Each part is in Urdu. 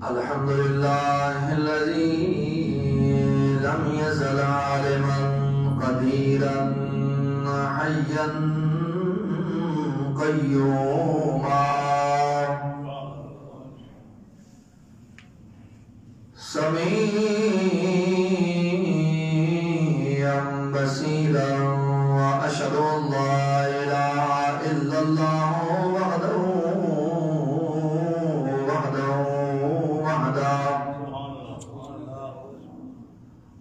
الحمد لله الذي لم يزل عالما قديرا حيا قيوما سميعا بصيرا وأشهد أن لا إله إلا الله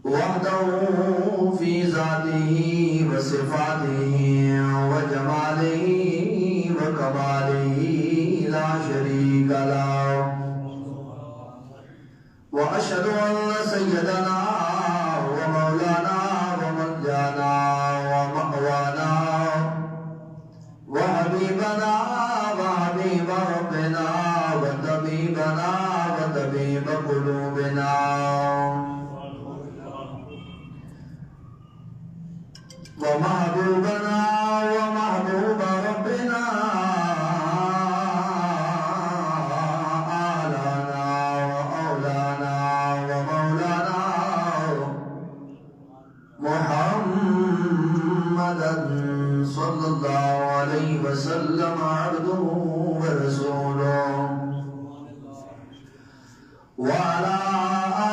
وحده في ذاته وصفاته وجماله وكماله لا شريك له وأشهد أن سيدنا ومولانا وملجانا ومأوانا وحبيبنا وحبيب ربنا وطبيبنا وطبيب قلوبنا ومحبوبنا ومحبوب ربنا آلانا وأولانا ومولانا محمدا صلى الله عليه وسلم عبده ورسوله وعلى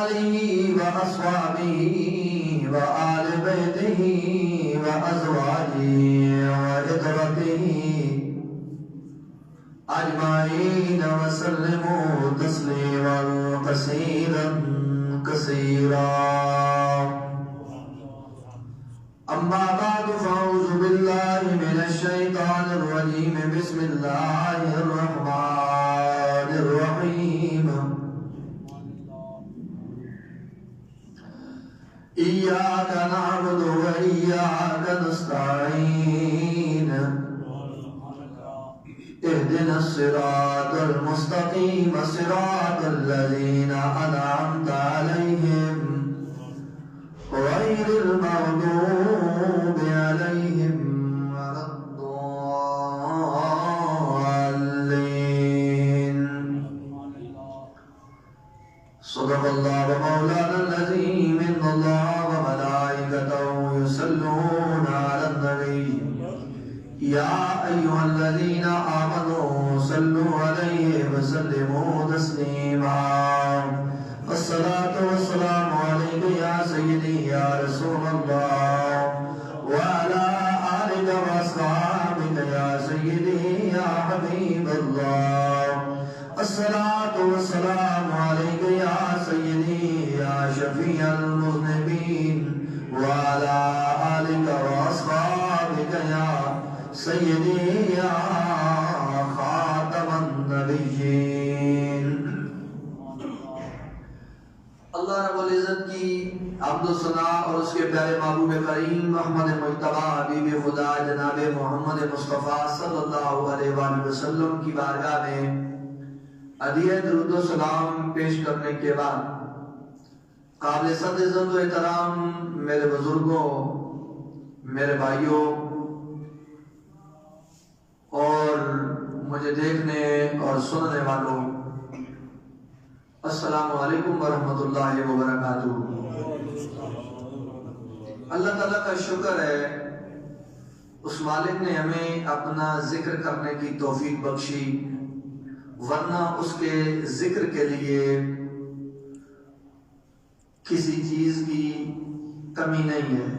آله وأصحابه وآل بيته وأزواجه وإخوته أجمعين وسلموا تسليما كثيرا كثيرا أما بعد فأعوذ بالله من الشيطان الرجيم بسم الله الرحمن الرحيم إياك نعبد وإياك نستعين اهدنا الصراط المستقيم صراط الذين أنعمت عليهم غير المغضوب عليهم ولا الضالين صدق الله مولانا العظيم إن الله وملائكته يصلون على النبي يا أيها الذين آمنوا صلوا عليه وسلموا تسليما الصلاة والسلام عليك يا سيدي يا رسول الله وعلى آلك وأصحابك يا سيدي يا حبيب الله الصلاة والسلام عليك يا سيدي يا شفيع المذنبين وعلى آلك وأصحابك يا سيدي يا خاتم النبيين اللہ رب العزت کی حمد و ثنا اور اس کے پیارے محبوب کریم محمد مجتبی حبیب خدا جناب محمد مصطفیٰ صلی اللہ علیہ وآلہ وسلم کی بارگاہ میں عدیہ درود و سلام پیش کرنے کے بعد قابل صد عزت و احترام میرے بزرگوں، میرے بھائیوں اور مجھے دیکھنے اور سننے والوں، السلام علیکم ورحمۃ اللہ وبرکاتہ۔ اللہ تعالیٰ کا شکر ہے، اس مالک نے ہمیں اپنا ذکر کرنے کی توفیق بخشی، ورنہ اس کے ذکر کے لیے کسی چیز کی کمی نہیں ہے،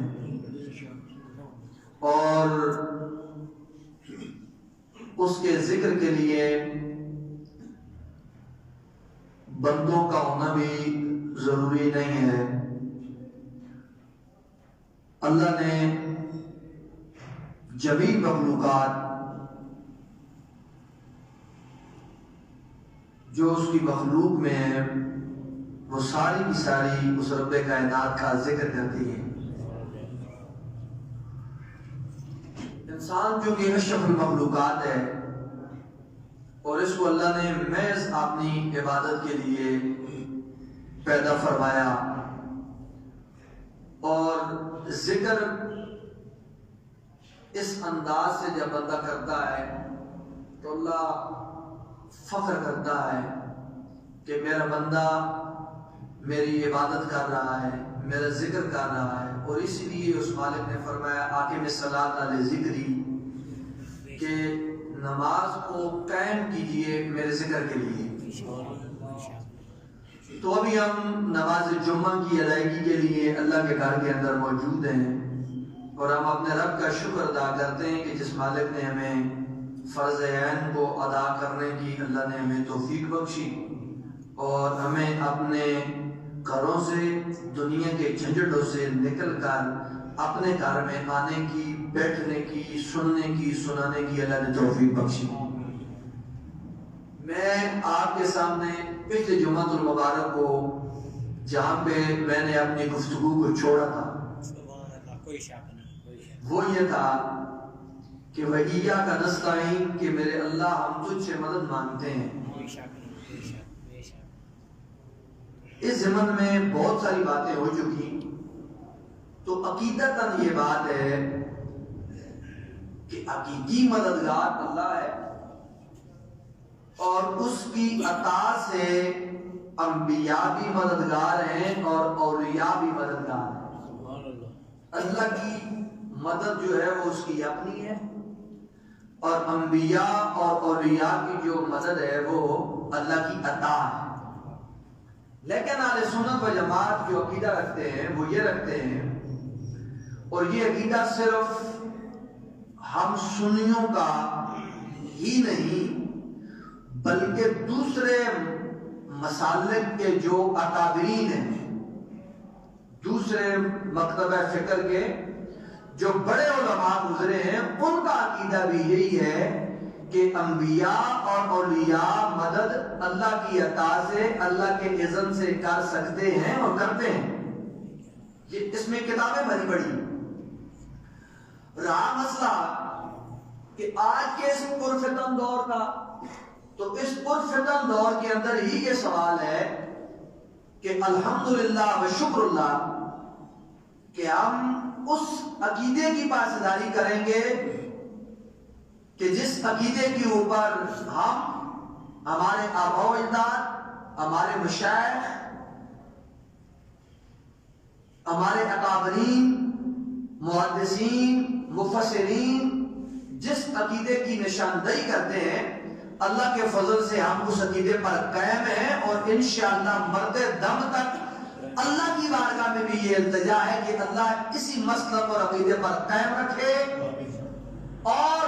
اور اس کے ذکر کے لیے بندوں کا ہونا بھی ضروری نہیں ہے۔ اللہ نے جمیع مخلوقات جو اس کی مخلوق میں ہے وہ ساری کی ساری اس رب کائنات کا ذکر کرتی ہے۔ انسان جو کہ اشرف المخلوقات ہے اور اس کو اللہ نے محض اپنی عبادت کے لیے پیدا فرمایا، اور ذکر اس انداز سے جب بندہ کرتا ہے تو اللہ فخر کرتا ہے کہ میرا بندہ میری عبادت کر رہا ہے، میرا ذکر کر رہا ہے. اور اس لیے اس مالک نے فرمایا آقم الصلاۃ علی ذکری، کہ نماز کو قائم کیجئے میرے ذکر کے لیے. تو ابھی ہم نماز جمعہ کی ادائیگی کے لیے اللہ کے گھر کے اندر موجود ہیں، اور ہم اپنے رب کا شکر ادا کرتے ہیں کہ جس مالک نے ہمیں فرض عین کو ادا کرنے کی اللہ نے ہمیں توفیق بخشی، اور ہمیں اپنے گھروں سے، دنیا کے جھنجھٹوں سے نکل کر اپنے گھر میں آنے کی، بیٹھنے کی، سننے کی، سنانے کی اللہ نے توفیق بخشی. میں آپ کے سامنے پچھلے جمعہ المبارک کو جہاں پہ میں نے اپنی گفتگو کو چھوڑا تھا وہ یہ تھا کہ وَإِيَّاكَ نَسْتَعِينُ، کہ میرے اللہ ہم تجھ سے مدد مانگتے ہیں. اس زمن میں بہت ساری باتیں ہو چکی، تو عقیدتاً یہ بات ہے کہ حقیقی مددگار اللہ ہے، اور اس کی عطا سے انبیاء بھی مددگار ہیں اور اولیاء بھی مددگار ہیں. اللہ کی مدد جو ہے وہ اس کی اپنی ہے، اور انبیاء اور اولیاء کی جو مدد ہے وہ اللہ کی عطا ہے. لیکن اہل سنت و جماعت جو عقیدہ رکھتے ہیں وہ یہ رکھتے ہیں، اور یہ عقیدہ صرف ہم سنیوں کا ہی نہیں بلکہ دوسرے مسالک کے جو اکابرین ہیں، دوسرے مکتبہ فکر کے جو بڑے علماء گزرے ہیں، ان کا عقیدہ بھی یہی ہے کہ انبیاء اور اولیاء مدد اللہ کی عطا سے، اللہ کے اذن سے کر سکتے ہیں اور کرتے ہیں. یہ اس میں کتابیں بھری پڑی. رہا مسئلہ کہ آج کے اس پرفتن دور کا، تو اس پرفتن دور کے اندر ہی یہ سوال ہے کہ الحمدللہ و شکر اللہ کہ ہم اس عقیدے کی پاسداری کریں گے کہ جس عقیدے کے اوپر ہم، ہمارے آباء و اجداد، ہمارے مشائخ، ہمارے اکابرین، محدثین، مفسرین جس عقیدے کی نشاندہی کرتے ہیں، اللہ کے فضل سے ہم اس عقیدے پر قائم ہیں، اور انشاءاللہ مرتے دم تک اللہ کی بارگاہ میں بھی یہ التجا ہے کہ اللہ اسی مسلک اور عقیدے پر قائم رکھے، اور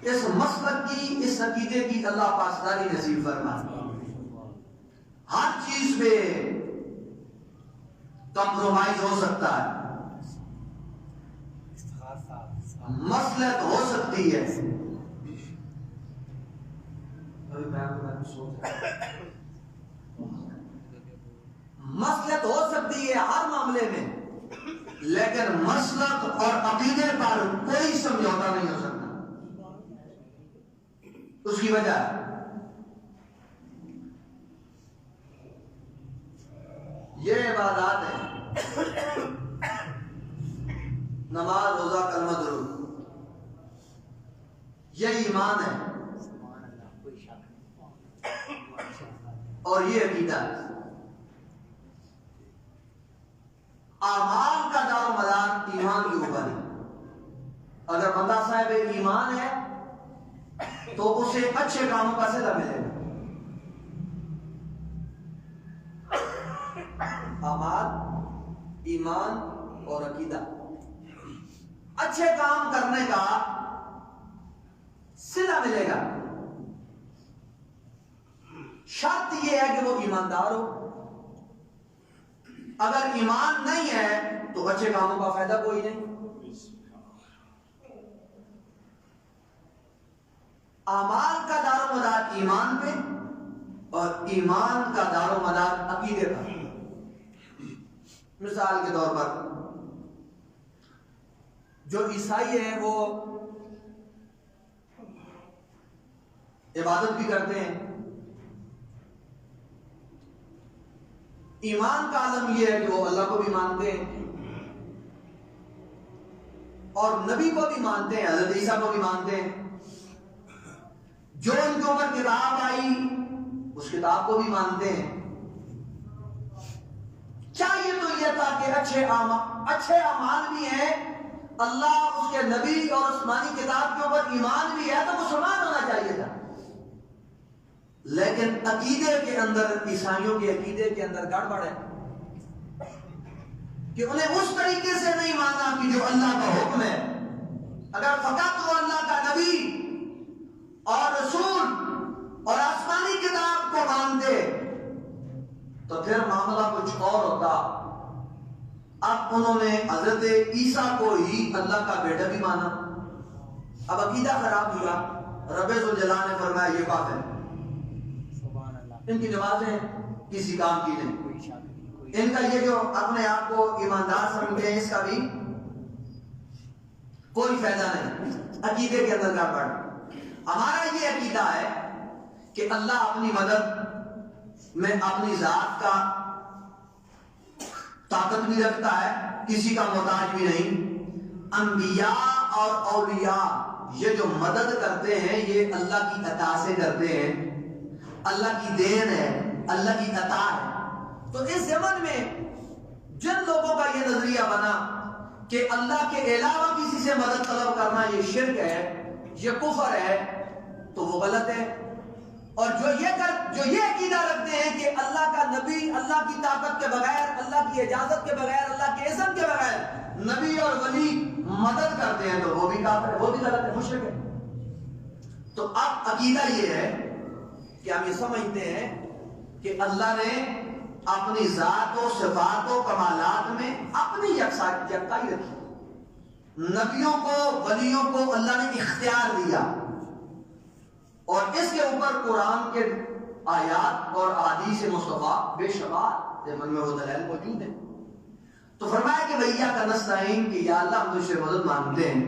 اس مسلک کی، اس عقیدے کی اللہ پاسداری نصیب فرمائے. ہر چیز پہ کمپرومائز ہو سکتا ہے، مصلحت ہو سکتی ہے. مصلحت ہو سکتی ہے ہر معاملے میں، لیکن مسلک اور عقیدے پر کوئی سمجھوتا نہیں ہو سکتا. اس کی وجہ یہ عبادات ہیں، نماز، روزہ، کلمہ، درود، یہ ایمان ہے اور یہ عقیدہ ہے. اعمال کا دار و مدار ایمان کے اوپر ہے. اگر بندہ صاحب ایمان ہے تو اسے اچھے کاموں کا صلہ ملے گا. اعمال، ایمان اور عقیدہ، اچھے کام کرنے کا صلہ ملے گا. شرط یہ ہے کہ وہ ایماندار ہو. اگر ایمان نہیں ہے تو اچھے کاموں کا فائدہ کوئی نہیں. اعمال کا دار و مدار ایمان پہ اور ایمان کا دار و مدار عقیدے پر. مثال کے طور پر جو عیسائی ہیں وہ عبادت بھی کرتے ہیں. ایمان کا عالم یہ ہے کہ وہ اللہ کو بھی مانتے ہیں. اور نبی کو بھی مانتے ہیں، حضرت عیسیٰ کو بھی مانتے ہیں، جو ان کے اوپر کتاب آئی اس کتاب کو بھی مانتے ہیں۔ چاہیے تو یہ تھا کہ اچھے اعمال بھی ہیں، اللہ اس کے نبی اور آسمانی کتاب کے اوپر ایمان بھی ہے، تو مسلمان ہونا چاہیے تھا۔ لیکن عقیدے کے اندر، عیسائیوں کے عقیدے کے اندر گڑبڑ ہے کہ انہیں اس طریقے سے نہیں مانا کہ جو اللہ کا حکم ہے۔ اگر فقط وہ اللہ کا نبی اور رسول اور آسمانی کتاب کو مانتے تو پھر معاملہ کچھ اور ہوتا۔ اب انہوں نے حضرت عیسیٰ کو ہی اللہ کا بیٹا بھی مانا، اب عقیدہ خراب ہوا۔ رب ذوالجلال نے فرمایا یہ کافر ہے، ان کی نمازیں کسی کام کی نہیں، ان کا یہ جو اپنے آپ کو ایماندار سمجھتے ہیں اس کا بھی کوئی فائدہ نہیں۔ عقیدے کے اندر گڑبڑ۔ ہمارا یہ عقیدہ ہے کہ اللہ اپنی مدد میں اپنی ذات کا طاقت بھی رکھتا ہے، کسی کا محتاج بھی نہیں۔ انبیاء اور اولیاء یہ جو مدد کرتے ہیں یہ اللہ کی عطا سے کرتے ہیں، اللہ کی دین ہے، اللہ کی عطا ہے۔ تو اس زمن میں جن لوگوں کا یہ نظریہ بنا کہ اللہ کے علاوہ کسی سے مدد طلب کرنا یہ شرک ہے، یہ کفر ہے، تو وہ غلط ہے۔ اور جو یہ عقیدہ رکھتے ہیں کہ اللہ کا نبی اللہ کی طاقت کے بغیر، اللہ کی اجازت کے بغیر، اللہ کے اذن کے بغیر نبی اور ولی مدد کرتے ہیں، تو وہ بھی کافر ہے، وہ بھی غلط ہے، مشرک ہے۔ تو اب عقیدہ یہ ہے کہ ہم یہ سمجھتے ہیں کہ اللہ نے اپنی ذات و صفات و کمالات میں اپنی یکسائی رکھی۔ نبیوں کو، ولیوں کو اللہ نے اختیار دیا، اور اس کے اوپر قرآن کے آیات اور احادیث مصطفیٰ بے شمار من میں وہ دلائل موجود ہیں۔ تو فرمایا کہ بھیا کا نستعین کہ یا اللہ ہم تجھ سے مدد مانگتے ہیں۔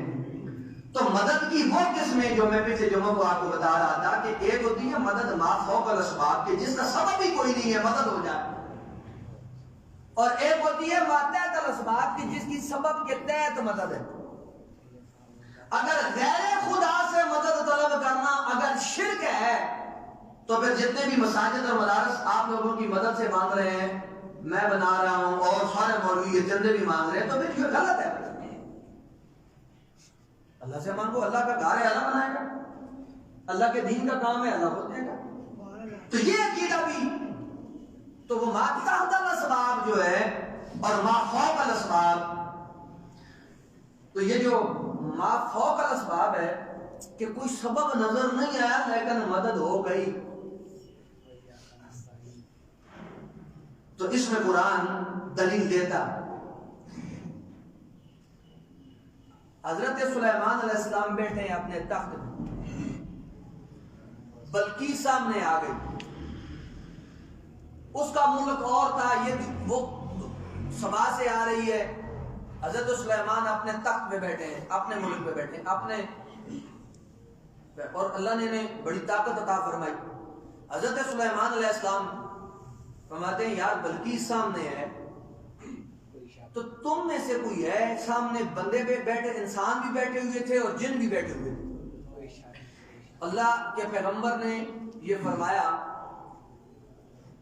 تو مدد کی وہ قسمیں جو میں پچھلے جمعہ کو آپ کو بتا رہا تھا کہ ایک ہوتی ہے مدد ما فوق الاسباب کے، جس کا سبب ہی کوئی نہیں ہے مدد ہو جائے، اور ایک ہوتی ہے ما تحت الاسباب کی، جس کی سبب کے تحت مدد ہے۔ اگر غیر خدا سے مدد طلب کرنا اگر شرک ہے تو پھر جتنے بھی مساجد اور مدارس آپ لوگوں کی مدد سے مانگ رہے ہیں، میں بنا رہا ہوں اور سارے مولوی یہ چندے بھی مانگ رہے ہیں، تو پھر یہ غلط ہے۔ اللہ سے مانگو، اللہ کا گھر ہے اللہ بنائے گا، اللہ کے دین کا کام ہے اللہ کو دے گا۔ تو یہ عقیدہ بھی، تو وہ ما تحت الاسباب جو ہے اور ما فوق الاسباب، تو یہ جو ما فوق الاسباب ہے کہ کوئی سبب نظر نہیں آیا لیکن مدد ہو گئی، تو اس میں قرآن دلیل دیتا۔ حضرت سلیمان علیہ السلام بیٹھے ہیں اپنے تخت میں، بلقیس سامنے آ گئی، اس کا ملک اور تھا، یہ وہ سبا سے آ رہی ہے، حضرت سلیمان اپنے تخت پہ بیٹھے ہیں، اپنے ملک پہ بیٹھے ہیں، اپنے، اور اللہ نے انہیں بڑی طاقت عطا فرمائی۔ حضرت سلیمان علیہ السلام فرماتے ہیں یار بلقیس سامنے ہے، تو تم میں سے کوئی ہے؟ سامنے بندے پہ بیٹھے، انسان بھی بیٹھے ہوئے تھے اور جن بھی بیٹھے ہوئے تھے۔ اللہ کے پیغمبر نے یہ فرمایا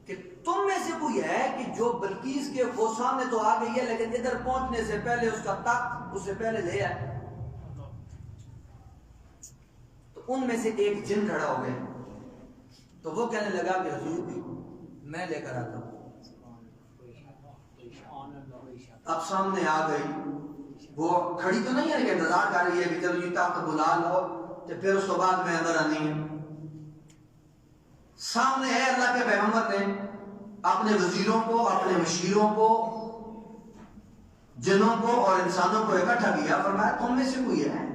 کہ تم میں سے کوئی ہے کہ جو بلقیس کے وہ سامنے تو آ گئی ہے لیکن ادھر پہنچنے سے پہلے اس کا تخت اس سے پہلے لے آئے؟ تو ان میں سے ایک جن کھڑا ہو گیا، تو وہ کہنے لگا کہ حضور میں لے کر آتا ہوں۔ اب سامنے آ گئی، وہ کھڑی تو نہیں ہے کہ انتظار کر رہی ہے کہ چلو یہ طاقت بلا لو تو پھر اس کے بعد میں اندر آنی ہے۔ سامنے ہے، اللہ کے پیغمبر نے اپنے وزیروں کو، اپنے مشیروں کو، جنوں کو اور انسانوں کو اکٹھا کیا، فرمایا تم میں سے کوئی ہے؟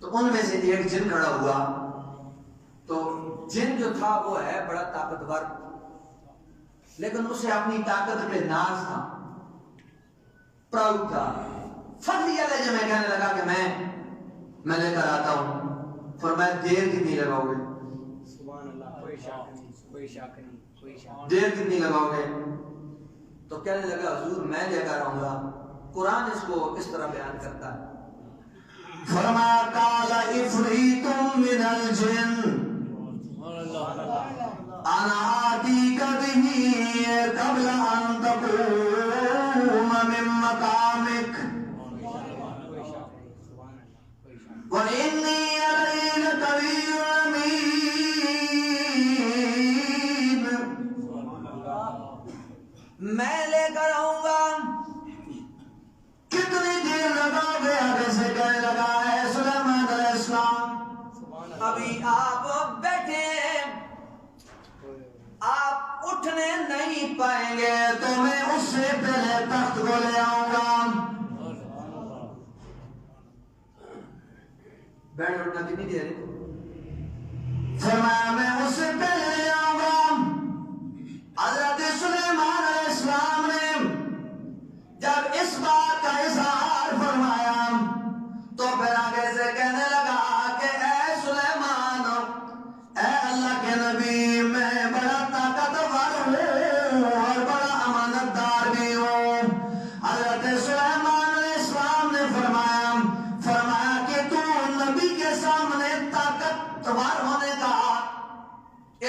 تو ان میں سے ایک جن کھڑا ہوا، تو جن جو تھا وہ ہے بڑا طاقتور، لیکن اسے اپنی طاقت پہ ناز تھا، پراؤڈ تھا، فضل یہ لے جو میں کہنے لگا کہ میں لے کر آتا ہوں۔ فرمایا دیر کتنی لگاؤ گے؟ دیر کتنی لگاؤ گے؟ تو کہنے لگا حضور میں لے کر آؤں گا۔ قرآن اس کو اس طرح بیان کرتا ہے فرمایا قال عفریت من الجن انا آتیک به قبل ان تقوم من مقامک وإني عليه لقوي أمين. میں لے کر آؤں گا. کتنی دیر لگا گے؟ آگے سے کہنے لگا ہے سلیمان علیہ السلام ابھی آپ بیٹھے ہیں، آپ اٹھنے نہیں پائیں گے تو میں اس سے پہلے تخت کو لے آؤں گا. بیٹھ اٹھنا کتنی دیر ہے؟ فرمایا میں اس سے پہلے لے آؤں گا. حضرت سلیمان علیہ السلام نے جب اس بات کا اظہار فرمایا تو پھر آگے سے کہنے لگا کہ اے سلیمان، اے اللہ کے نبی، میں بڑا طاقتور ہوں اور بڑا امانت دار بھی ہوں. حضرت سلیمان علیہ السلام نے فرمایا کہ تو نبی کے سامنے طاقتور ہونے کا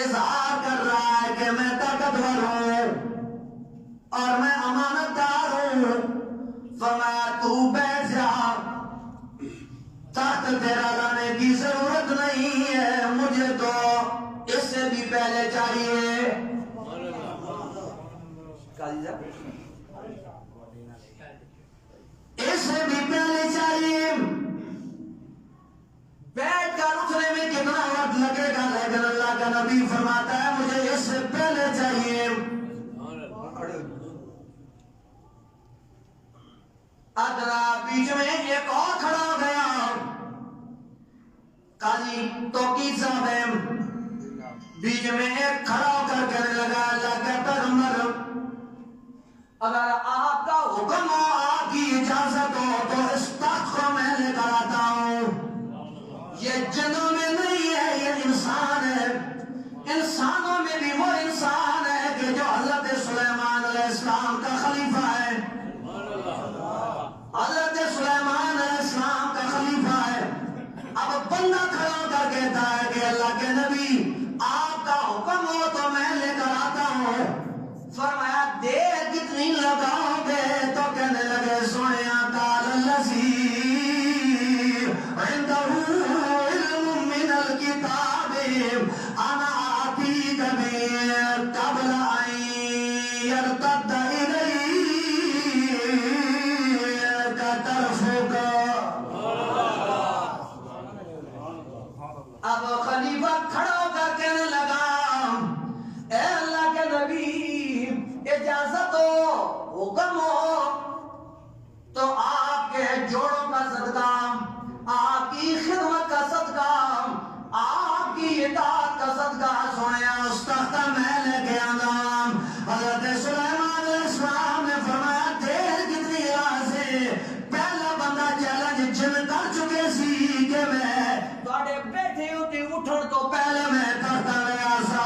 اظہار کر رہا ہے کہ میں طاقتور ہوں اور میں امانت دار ہوں. فرمایا تو بیٹھ جا، تخت تیرا لانے کی ضرورت نہیں ہے، مجھے تو اس سے بھی پہلے چاہیے. اس سے بھی پہلے چاہیے. بیٹھ کر اٹھنے میں کتنا وقت لگے گا، لیکن اللہ کا نبی فرماتا ہے مجھے اس سے پہلے چاہیے. ادرا بیچ میں ایک اور کھڑا ہو گیا. قاضی توقید صاحب ہے، بیچ میں ایک کھڑا ہو کر کہنے لگا اللہ کا پیغمبر، اگر آپ کا حکم ہو، آپ کی اجازت ہو تو اس تخت کو میں لے کر آتا ہوں. یہ جنوں میں نہیں ہے، یہ انسان ہے. انسانوں میں بھی وہ انسان ہے کہ جو حضرت سلیمان علیہ السلام کا خلیفہ ہے. حضرت سلیمان علیہ السلام کا خلیفہ ہے. اب بندہ کھڑا ہو کر کہتا ہے کہ اللہ کے نبی آپ کا حکم ہو تو میں لے کر آتا ہوں. فرمایا دیر کتنی لگاؤ گے؟ تو کہنے لگے سویا قال الذی عنده علم من الکتاب انا آتیک به قبل ان یرتد الیک طرفک. اب خلیفہ کھڑا ہو کر کہنے لگا اے اللہ کے نبی، اجازت ہو، حکم ہو تو آپ کے جوڑوں کا صدقہ، آپ کی خدمت کا صدقہ، آپ کی اطاعت کا صدقہ سویا اس تخت میں لے کے آنا. حضرت سلیمان علیہ السلام نے فرمایا دیر کتنی سے پہلا بندہ چیلنج جن کر چکے سی کہ میں تھوڑے بیٹھے ہوتے اٹھن تو پہلے میں تخت لے آسا.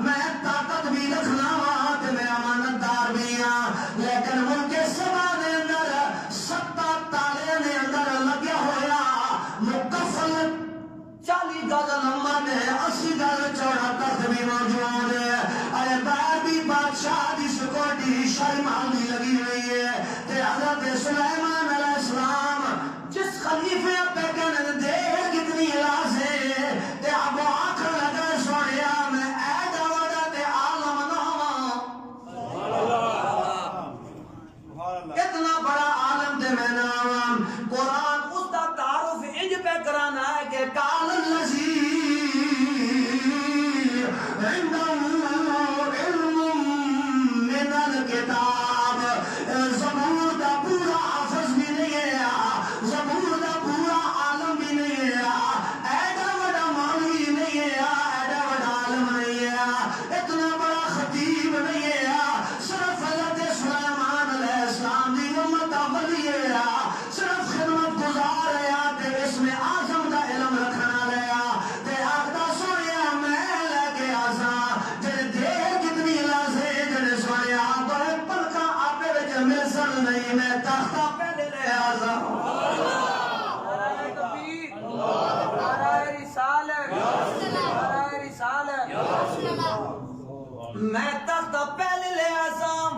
میں طاقت بھی رکھنا وا تے میں امانت دار بھی ہاں، لیکن ملک سبا دے اندر 70 تالے نے اندر لگیا ہویا مکفل 40 گز لمبا تے 80 گز چوڑا تخت بھی موجود ہے. ارے باہر بھی بادشاہ دی سیکورٹی شاہی محل بھی لگی ہوئی ہے. تے حضرت سلیمان علیہ السلام جس خلیفے پہ کہنے دیر کتنی سے تے اب آخر لگا سوڑیا میں ایڈا وڈا تے عالم ناما، اتنا بڑا عالم تے میں نام. قرآن اس کا تعارف انج پہ کرانا ہے کہ قال الذی عنده علم من الکتاب. زبور دا پورا حافظ بھی نہیں ہے، زبور دا پورا عالم بھی نہیں ہے، ایڈا بڑا مولوی نہیں ہے، ایڈا بڑا عالم نہیں ہے، اتنا بڑا خطیب نہیں ہے. صرف حضرت سلیمان علیہ السلام دی امت کا ولی ہے، صرف خدمت گزار ہے تے اس میں اعظم دا علم رکھنا لیا تے آخدا سویا میں لے کے آسا. جڑے دیر کتنی لاسے جڑے سویا بڑے پلکا آپے وچ ملسن نہیں، میں تختہ پہلے لے آسا. میں تخت پہلے لے آسام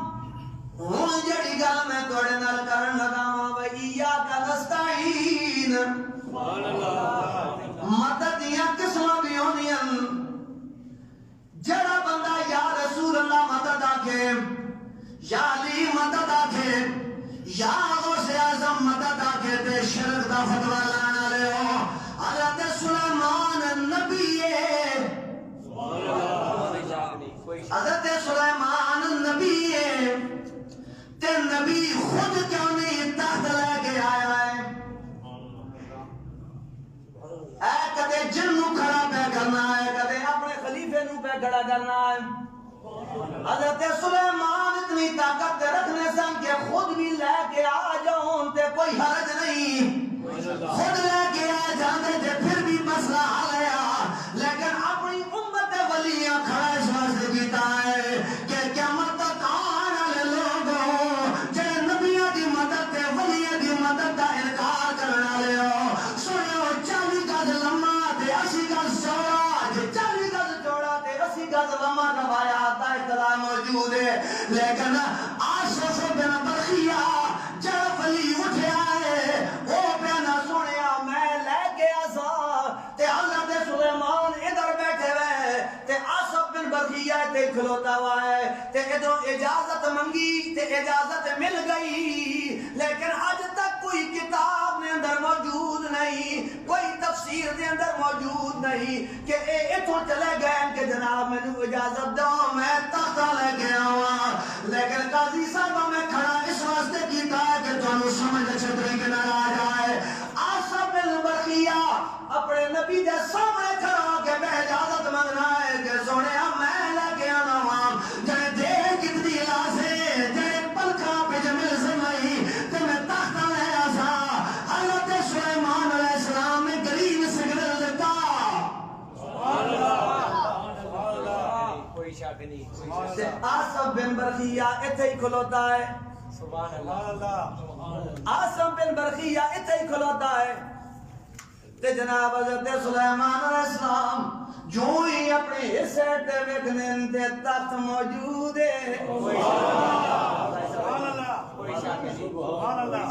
ہوں جڑی گل میں توڑے نال کرن لگا ماں و ایاک نستعین مدد دیاں قسماں بھی ہونیاں جڑا بندہ یا رسول اللہ مدد آکھے یا علی مدد آکھے یا غوث اعظم مدد آکھے تے شرک دا فتوی لانا لے ہو حضرت سلیمان نبی حضرت سلیمان نبی تے نبی خود کیوں نہیں تخت لے کے آیا ہے اے کدے جن نو کھڑا پہ کرنا ہے کدے اپنے خلیفے نو پہ کھڑا کرنا ہے حضرت سلیمان اتنی طاقت رکھنے سن کہ خود بھی لے کے آ جاؤں تے کوئی حرج نہیں خود لے کے آ جاندے تے پھر بھی مسئلہ حل ہے لیکن اپنی امت ولیاں کھڑا اس واسطے کیتا ہے کہ قیامت تک آنے والے لوگوں جے نبیوں دی مدد تے ولیاں دی مدد دا انکار کرنے والے ہو سنو 40 گز لمبا تے 80 گز چوڑا جے 40 گز چوڑا تے 80 گز لمبا روایات دا اطلاع موجود ہے لیکن آصف بن برخیہ جڑا ولی اٹھیا ہے وہ بیانہ سنیا میں لے کے آسا تے حضرت سلیمان ادھر بیٹھے ہوئے تے آصف بن برخیہ تے کھلوتا ہوا ہے تے ادھر اجازت منگی تے اجازت مل گئی لیکن آج تک کوئی کتاب نے اندر موجود نہیں کوئی تفسیر دے اندر موجود نہیں کہ اے اتھو چلے گئے کہ جناب میں نے اجازت دو میں تختہ لے کے آوا لیکن قاضی صاحب میں کھڑا اس واسطے کیتا ہے کہ تانوں سمجھ اچھے طریقے نال آ جائے آصف بن برخیہ اپنے نبی دے سامنے کھڑا کہ میں اجازت مانگنا ہے کہ سونیا میں لے کے آنا ہوں جڑے دیر کتنی لاسے جڑے پلکا پہ جمل سمائی تے میں تختہ لے آسا حضرت سلیمان علیہ السلام نے گرین سگنل دیتا آصف بن برخیہ اتھے ہی کھلوتا ہے سبحان اللہ آصف بن برخیہ اتھے ہی کھلوتا ہے تے جناب حضرت سلیمان علیہ السلام جو ہی اپنے حصے تے ویکھنے تے تخت موجود ہے سبحان اللہ کوئی شک نہیں سبحان اللہ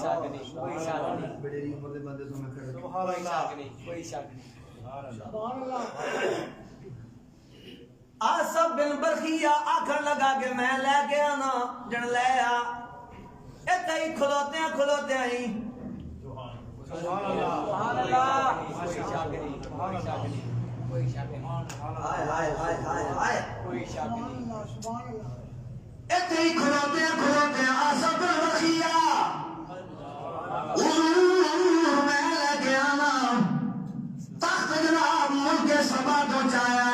کوئی شک نہیں بڑے عمر دے بندے سامنے کھڑے سبحان اللہ کوئی شک نہیں سبحان اللہ آصف بن برخیہ آکھن لگا کہ میں لے کے آنا جن لے آ اتھے ہی کھلوتے ہیں سبحان اللہ سبحان اللہ کوئی شک نہیں کوئی شک نہیں ہائے ہائے ہائے ہائے ہائے کوئی شک نہیں سبحان اللہ اتھے ہی کھلوتے ہیں آصف بن برخیہ میں لے کے آنا تخت جناب ملک سبا کو چایا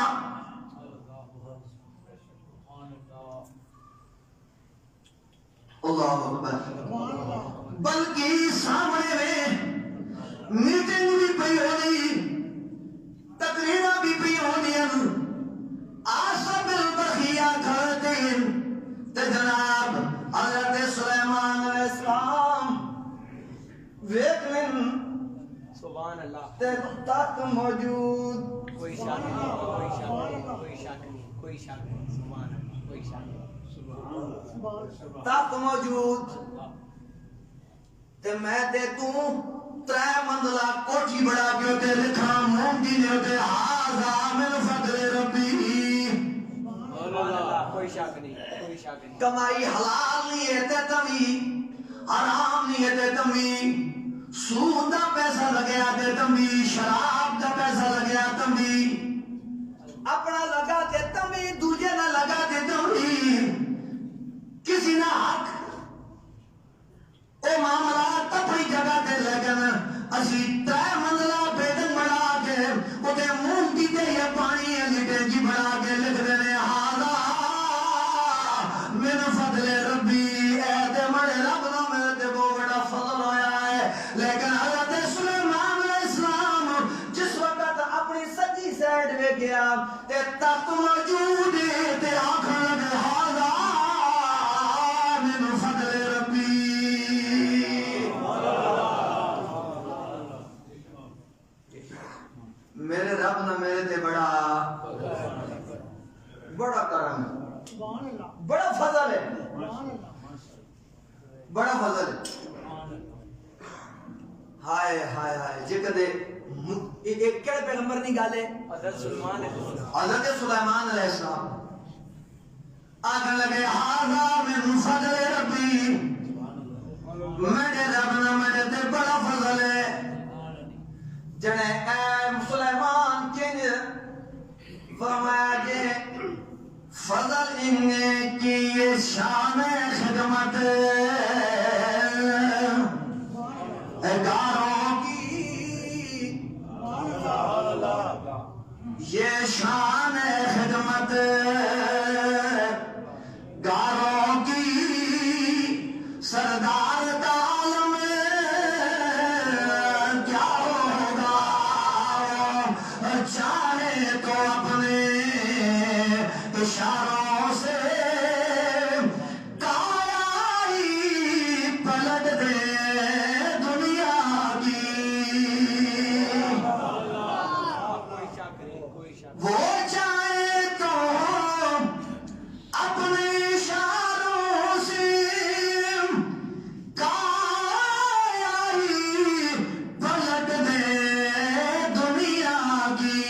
اللہ اکبر بلکہ سامنے میں میٹنگ بھی پئی ہونی تقریرہ بھی پئی ہونی آصف بن برخیہ کھڑتے ہیں تے جناب حضرت سلیمان علیہ السلام ویکھن سبحان اللہ تے تخت موجود کوئی شک نہیں کوئی شک نہیں کوئی شک نہیں کوئی شک نہیں سبحان اللہ کوئی شک نہیں تخت موجود تے میں تے تو 3 منزلہ کوٹھی بڑا کے تے لکھا مومدی نے تے ہاذا من فضل ربی سبحان اللہ کوئی شک نہیں کوئی شک نہیں کمائی حلال نہیں ہے تے تمی حرام نہیں ہے تے تمی سود دا پیسہ لگیا تے تمی شراب دا پیسہ لگیا تمی اپنا لگا تے تمی دوجے نہ لگا تے تمی کسی نہ حق اے معاملات اپنی جگہ تے لیکن اسی 3 منزلہ بیڈنگ بڑھا کے اتے مومدی تے یا پانی علی ٹینکی بڑھا کے لکھ دینے ہاذا من فضل ربی اے تے مڑے رب نہ میرے تے بہت بڑا فضل ہویا ہے لیکن حضرت سلیمان علیہ السلام جس وقت اپنی سجی سائڈ میں گیا تے تخت موجود ہے تے آنکھیں لگے ہاذا میرے رب نہ میرے تے بڑا کرم بڑا فضل ہے، بڑا فضل ہے۔ ہائے ہائے ہائے جے کدے ایک کہڑے پیغمبر نہیں گالے حضرت سلیمان علیہ السلام آگے لگے ہاں من فضل ربی، میرے رب نے میرے تے بڑا فضل ہے۔ جنے اے سلیمان کنج فرمایا جے فضل انہیں کی یہ شان خدمت گاروں کی، یہ شان خدمت گاروں کی، سردار عالم کیا ہوگا، چاہے تو اپنے اشاروں سے کایا ہی پلٹ دے دنیا کی، وہ چاہے تو اپنے اشاروں سے کایا ہی پلٹ دے دنیا کی،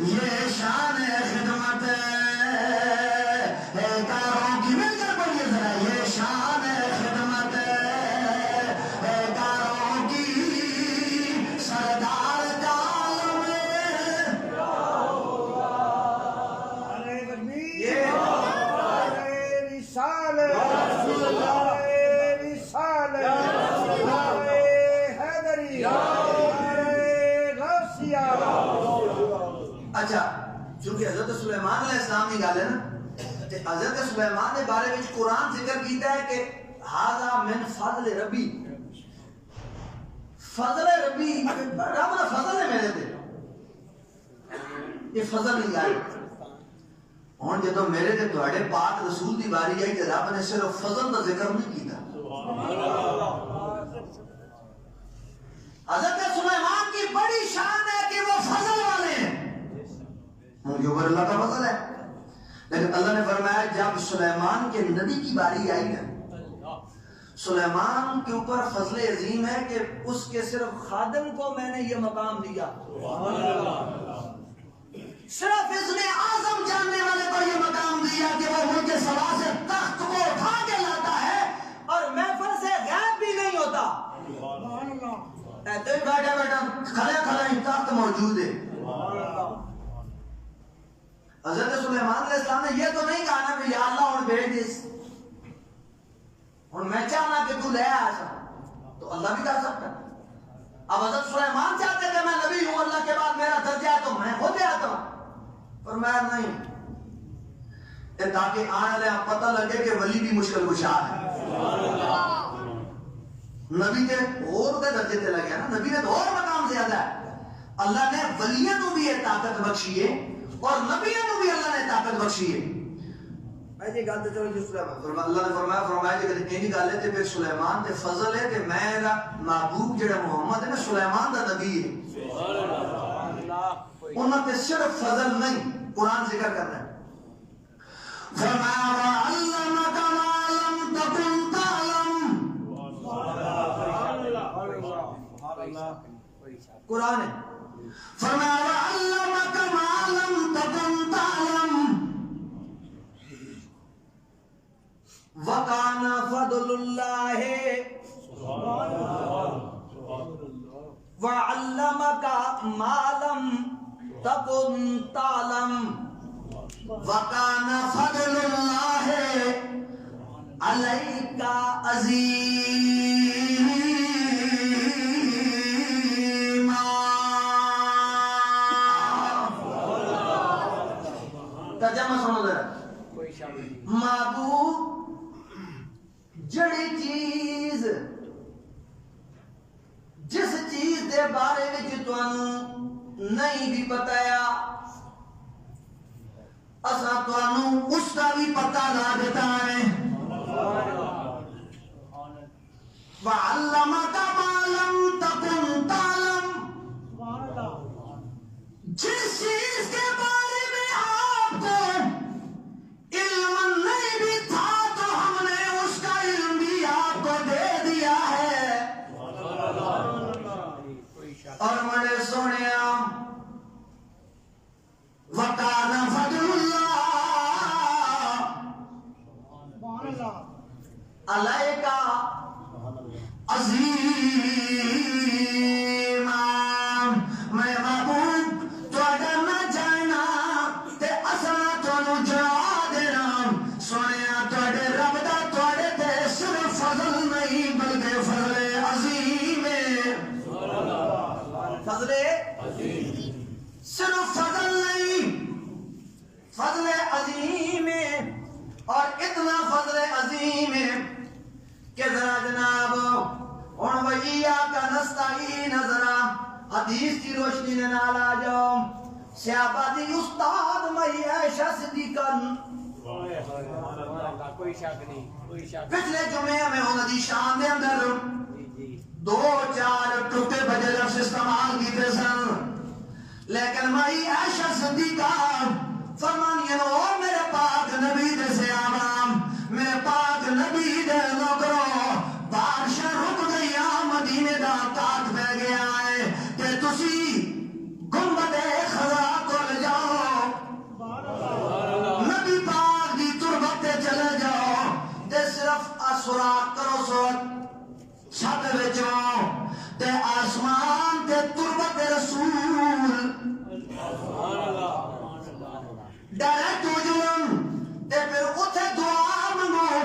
یہ شان خدمت گاروں کی، مل کر پڑھیے ذرا، یہ شان خدمت گاروں کی، سردار عالم اچھا چونکہ حضرت سلیمان علیہ السلام کی گل ہے نا، حضرت سلیمان کے بارے میں قرآن ذکر کیتا ہے کہ ھذا من فضل ربی، فضل ربی، رب کا فضل ہے میرے تے، یہ فضل نہیں آئی۔ ہوں جدو میرے تے تواڈے پاک رسول دی باری آئی تو رب نے صرف فضل کا ذکر نہیں کیتا، حضرت سلیمان کی بڑی شان ہے کہ وہ فضل والے ہیں، ان کے اوپر اللہ کا فضل ہے۔ لیکن اللہ نے فرمایا جب سلیمان کے نبی کی باری آئی نا، سلیمان کے اوپر فضل عظیم ہے کہ اس کے صرف خادم کو میں نے یہ مقام دیا، صرف ابن اعظم جاننے والے کو یہ مقام دیا کہ وہ ملک سبا سے تخت کو اٹھا کے لاتا ہے اور محفل سے غائب بھی نہیں ہوتا، ایسے بیٹھا بیٹھا کھڑے کھڑے تخت موجود ہے۔ حضرت سلیمان علیہ السلام نے یہ تو نہیں کہا نا کہ یا اللہ ہوں بھیج اس، ہوں میں چاہنا کہ تو لے آ سا، تو اللہ بھی کر سکتا۔ اب حضرت سلیمان چاہتے کہ میں نبی ہوں، اللہ کے بعد میرا درجہ ہے تو میں خود لے آتا ہوں، فرمایا نہیں، تاکہ آنے والے پتہ لگے کہ ولی بھی مشکل کشا ہے۔ نبی کے اور دے درجے تے لگیا نا، نبی نے تو اور مقام زیادہ ہے، اللہ نے ولیوں کو بھی یہ طاقت بخشی ہے اور نبیوں کو بھی اللہ نے طاقت بخشی ہے۔ میں یہ گل تے چلو جس طرح اللہ نے فرمایا کہ اینی گل ہے تے پھر سلیمان تے فضل ہے کہ میرا محبوب جڑا محمد ہے نا سلیمان دا نبی ہے، سبحان اللہ، انہاں تے صرف فضل نہیں، قرآن ذکر کر رہا ہے، فرمایا وعلمک ما لم تکن تعلم، قرآن ہے، فرمایا وعلمک ما لم تکن تعلم وکان فضل اللہ وعلمک ما لم تکن تعلم وکان فضل اللہ علیک عظیم۔ ترجمہ سنو ذرا، محبوب جڑی چیز جس چیز دے بارے میں تانوں نہیں بھی بتایا اساں تانوں اس کا بھی پتہ لا دیتا ہے، وعلمک ما لم تکن تعلم، جس چیز کے بارے میں آپ کو علم علیکا عظیم میں محبوب تو اگر نہ جائنا تے اصلا تو انو جڑا دینا سونیا تو اگر رب دا تو اگر تے صرف فضل نہیں بلکہ فضل عظیم فضل صرف فضل نہیں فضل عظیم اور اتنا فضل عظیم کہ ذرا جناب ان وَإِيَّاكَ نَسْتَعِينَ ذرا حدیث کی روشنی نے نال آ جاؤ صحابہ دی استاد مئی عائشہ صدیقہ کوئی شک نہیں پچھلے جمعے میں انہوں دی شان دے اندر 2-4 ٹوٹے بجے لفظ استعمال کیتے سن لیکن مئی عائشہ صدیقہ فرمانیاں او میرے پاک نبی دے صحابہ میرے پاک نبی دے نوکروں بارشاں رک گئیاں مدینے دا تاک پہ گیا ہے کہ تسی گنبد خضرا کو لے جاؤ نبی پاک دی تربت تے چلے جاؤ تے صرف سوراخ کرو سوت چھت وچوں تے آسمان تے تربت رسول ڈائریکٹ وجون تے پھر اتھے دعا منگو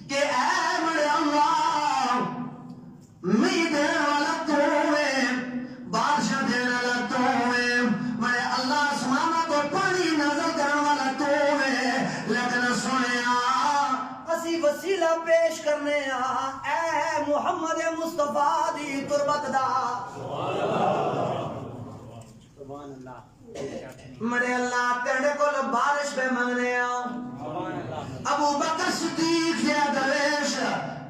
کہ اے میرے اللہ می دین والا تو ہے بارشاں دین والا تو ہے میرے اللہ آسمانہ کو پانی نازل کرنے والا تو ہے لیکن سنیا اسی وسیلہ پیش کرنے اے محمد مصطفیٰ دی تربت دا سبحان اللہ میرے اللہ تیرے کو بارش پہ منگنے ابو بکر صدیق یا درویش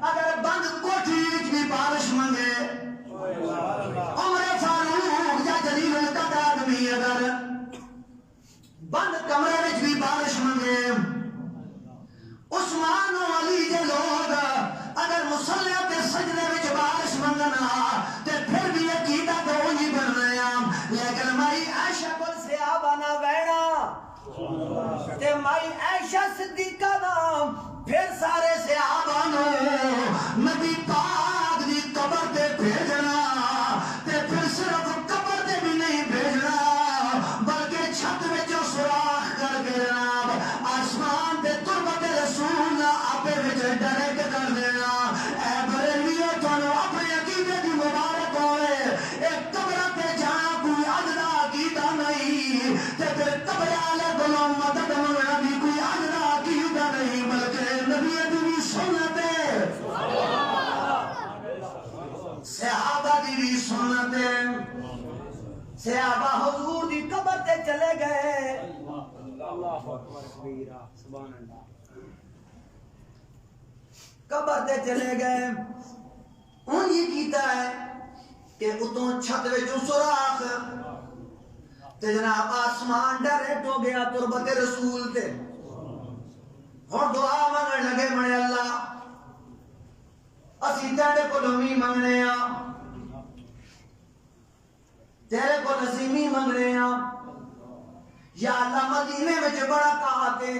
اگر بند کوٹھی بھی بارش منگے عمر فاروق یا جلیل القدر آدمی اگر بند کمرے وچ بھی بارش منگے عثمان و علی کے لوگ اگر مصلی تے سجدے وچ بارش منگنا تے پھر بھی عقیدہ تو وہی بن رہے ہیں لیکن مائی عائشہ کو صحابہ نہ بینا تے مائی عائشہ صدیقہ نام پھر سارے صحابہ نو نبی پاک دی قبر تے بھیجنا تے پھر صرف قبر تے بھی نہیں بھیجنا بلکہ چھت وچوں سوراخ کر کے جناب آسمان تے تربت رسول آپے وچ ڈائریکٹ کر دینا اے بریلیو تانوں اپنے عقیدے دی مبارک ہوئے ایک قبر تے جانا کوئی ادنا عقیدہ نہیں تے پھر قبر والے کولوں مدد منگنا بھی کوئی ادنا عقیدہ نہیں بلکہ نبی دی سنت ہے صحابہ دی بھی سنت ہے صحابہ حضور دی قبر تے چلے گئے اللہ اکبر کبیرہ سبحان اللہ قبر تے چلے گئے ان یہ کیتا ہے کہ اتوں چھت وچوں سوراخ تے جناب آسمان ڈائریکٹ ہو گیا تربت رسول تے ہن دعا منگن لگے میرے اللہ اسی تیرے کو لمی منگنے تیرے کو نظیمی منگنے یا اللہ مدینے میں بڑا کہاتے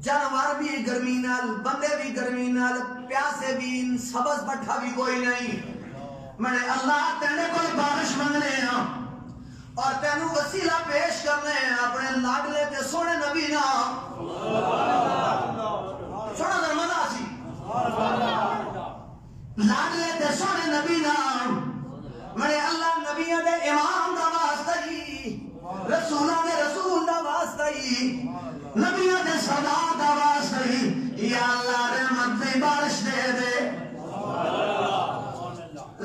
جانور بھی گرمی نال بندے بھی گرمی نال پیاسے بھی سبز بٹھا بھی کوئی نہیں میں اللہ تیرے کو بارش منگنے اور تینو وسیلہ پیش کرنے اپنے لاڈلے تے سونے نبی نا سونا درمدہ سی لاڈلے تے سونے نبی نا میں اللہ نبیوں دے امام دا واسطہ ہی رسولوں دے رسول دا واسطہ ہی نبیوں دے سردار دا واسطہ ہی یا اللہ رحمت دی بارش دے دے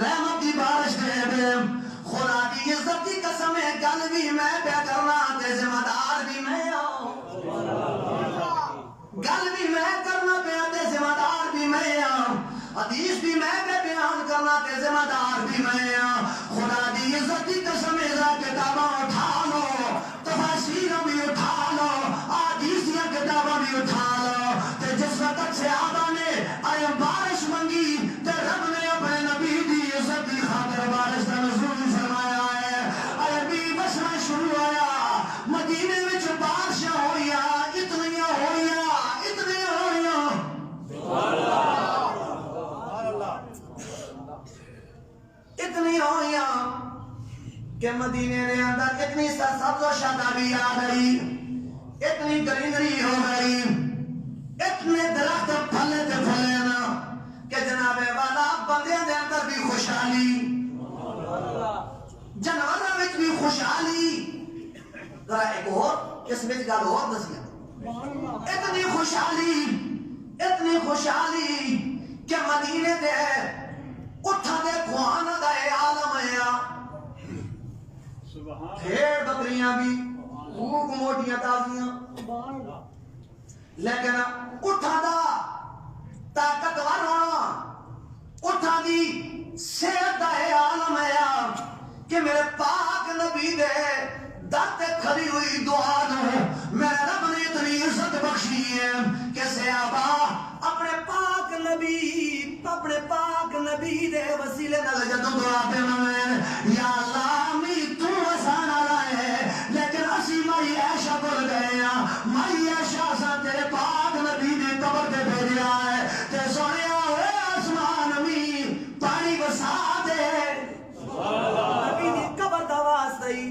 رحمت دی بارش دے دے خدا دی عزت کی قسم ہے گل بھی میں پہ کرنا تے ذمہ دار بھی میں گل بھی میں کرنا پہ تے ذمہ دار بھی میں حدیث بھی میں پہ بیان کرنا تے ذمہ دار بھی میں خدا دی عزت کی قسم ہے کتاباں اٹھا لو تفاسیر بھی اٹھا لو حدیثیاں کتاباں بھی اٹھا لو تے جس وقت صحابہ نے آیا بارش منگی تے رب نے اپنے نبی دی عزت کی خاطر بارش کا نزول فرمایا ہے آیا بھی بسنا شروع آیا مدینے وچ بارشاں ہوئیاں اتنیاں ہوئیاں مدینے نے اندر اتنی سرسبز و شادابی آ گئی، اتنی گرینری ہو گئی، اتنے درخت پھلے تے پھلے نا کہ جناب والا بندے دے اندر بھی خوشحالی، جانوراں وچ بھی خوشحالی۔ ذرا ایک اور اس وچ گل اور دسیا، اتنی خوشحالی کہ مدینے دے اٹھا دے کھوانا دا عالم آیا، بھیڑ بکریاں بھی خوب موٹیاں تازیاں، لیکن اٹھا دا طاقتور ہونا، اٹھا دی صحت دا عالم آیا کہ میرے پاک نبی دے دت کھڑی ہوئی دعا دو میرے رب نے اتنی عزت بخشی ہے کہ صحابہ اپنے پاک نبی دے وسیلے نال جدوں دعا تے میں یا اللہ می تو آسان والا ہے، لیکن اسی مائی عائشہ بول گئے ہیں، مائی عائشہ سا تیرے پاک نبی دی قبر تے بھیجیا ہے تے سونیا اے آسمان می پانی وسا دے، نبی دی قبر دا واسطہ ہی،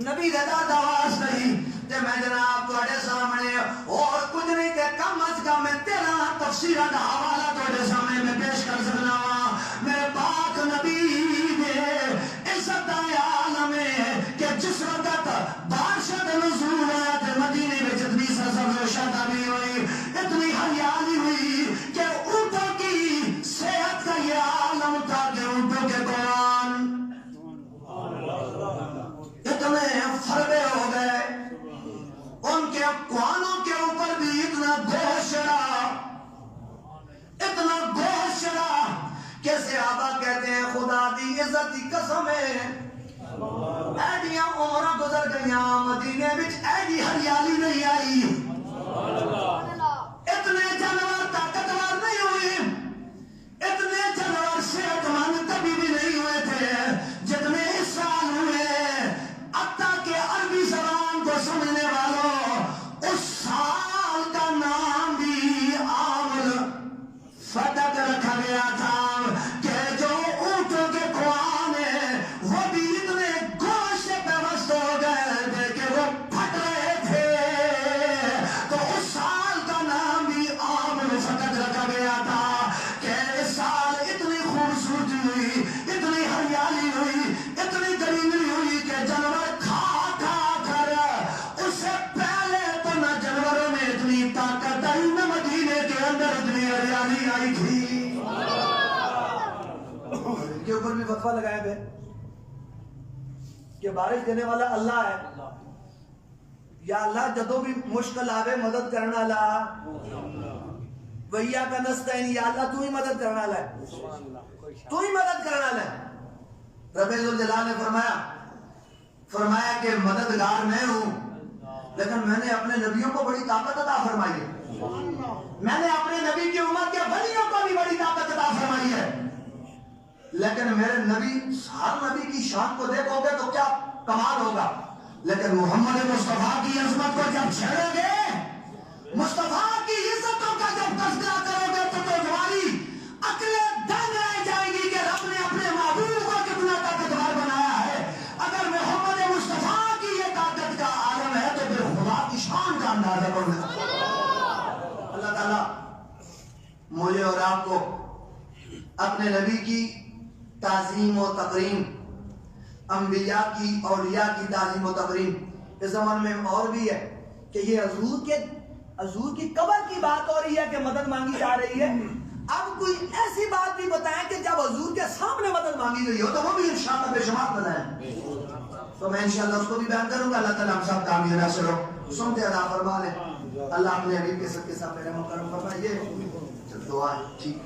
نبی دا واسطہ ہی تے میں جناب تواڈے سامنے اور کچھ نہیں تے کم از کم میں 13 تفسیراں دا حوالہ تواڈے سامنے میں پیش کر سکنا وا۔ میرے پاک نبی دے عزت دا عالم ہے کہ جس وقت بارش دا نزول ہوا تے مدینے وچ اتنی سرسبز و شادابی ہوئی، اتنی ہریالی ہوئی کہ اونٹوں کی صحت کا یہ عالم تھا کہ اونٹوں کے قرآن اتنے فربے ہو گئے، ان کے کوانوں کے اوپر بھی اتنا گوشت چڑھا کہ صحابہ کہتے ہیں خدا دی عزت کی قسم ہے ایڈیاں عمرہ گزر گئیاں مدینے وچ ایڈی ہریالی نہیں آئی، اتنے جانور طاقتور نہیں ہوئے، اتنے جانور صحت مند کبھی بھی نہیں ہوئے تھے جتنے اس سال ہوئے۔ حتیٰ کہ عربی زبان کو سمجھنے والوں اس سال کا نام بھی عام الفتح رکھا گیا تھا کہ جو اونٹوں کے قوام ہیں وہ بھی اتنے گوشت پہ مست ہو گئے تھے کہ وہ پھٹ رہے تھے، تو اس سال کا نام بھی عام الفتح رکھا گیا تھا کہ اس سال اتنی خوبصورتی ہوئی، اتنی ہریالی ہوئی، اتنی گرینری ہوئی کہ جانور طاقت آئی نہ مدینے کے اندر اتنی ہریالی آئی تھی۔ ان کے اوپر بھی فتویٰ لگائے گئے کہ بارش دینے والا اللہ ہے، یا اللہ جدوں بھی مشکل آوے مدد کرنا اللہ، وَإِيَّاكَ نَسْتَعِينُ، یا اللہ تو ہی مدد کرنا اللہ ہے، تو ہی مدد کرنا اللہ ہے۔ رب الجلال نے فرمایا کہ مددگار میں ہوں، لیکن میں نے اپنے نبیوں کو بڑی طاقت عطا فرمائی ہے، میں نے اپنے نبی کی امت کے ولیوں کو بھی بڑی طاقت عطا فرمائی ہے، لیکن میرے نبی، ہر نبی کی شان کو دیکھو گے تو کیا کمال ہوگا، لیکن محمد مصطفیٰ کی عظمت کو جب چھیڑو گے، مصطفیٰ کی عزتوں کا جب تذکرہ کرو گے تو تمہاری عقلیں دنگ رہ جائیں گی کہ رب نے اپنے محبوب کو کتنا طاقتور بنایا ہے۔ اگر محمد مصطفیٰ کی یہ طاقت کا عالم ہے تو پھر خدا کی شان کا اندازہ کرنا۔ اللہ تعالیٰ مجھے اور آپ کو اپنے نبی کی تعظیم و تکریم، انبیاء کی، اولیاء کی تعظیم و تکریم، اس زمان میں اور بھی ہے کہ یہ حضور کی قبر کی بات ہو رہی ہے کہ مدد مانگی جا رہی ہے، اب کوئی ایسی بات بھی بتائیں کہ جب حضور کے سامنے مدد مانگی گئی ہو تو وہ بھی انشاءاللہ بے شمار بتائیں، تو میں انشاءاللہ اس کو بھی بیان کروں گا۔ اللہ تعالیٰ ہم سب کامیاب ناصر ہو، سنتے ادا فرما لیں، اللہ اپنے حبیب کے صدقے ساتھ میرے مکرم فرمائیے۔ دعا ٹھیک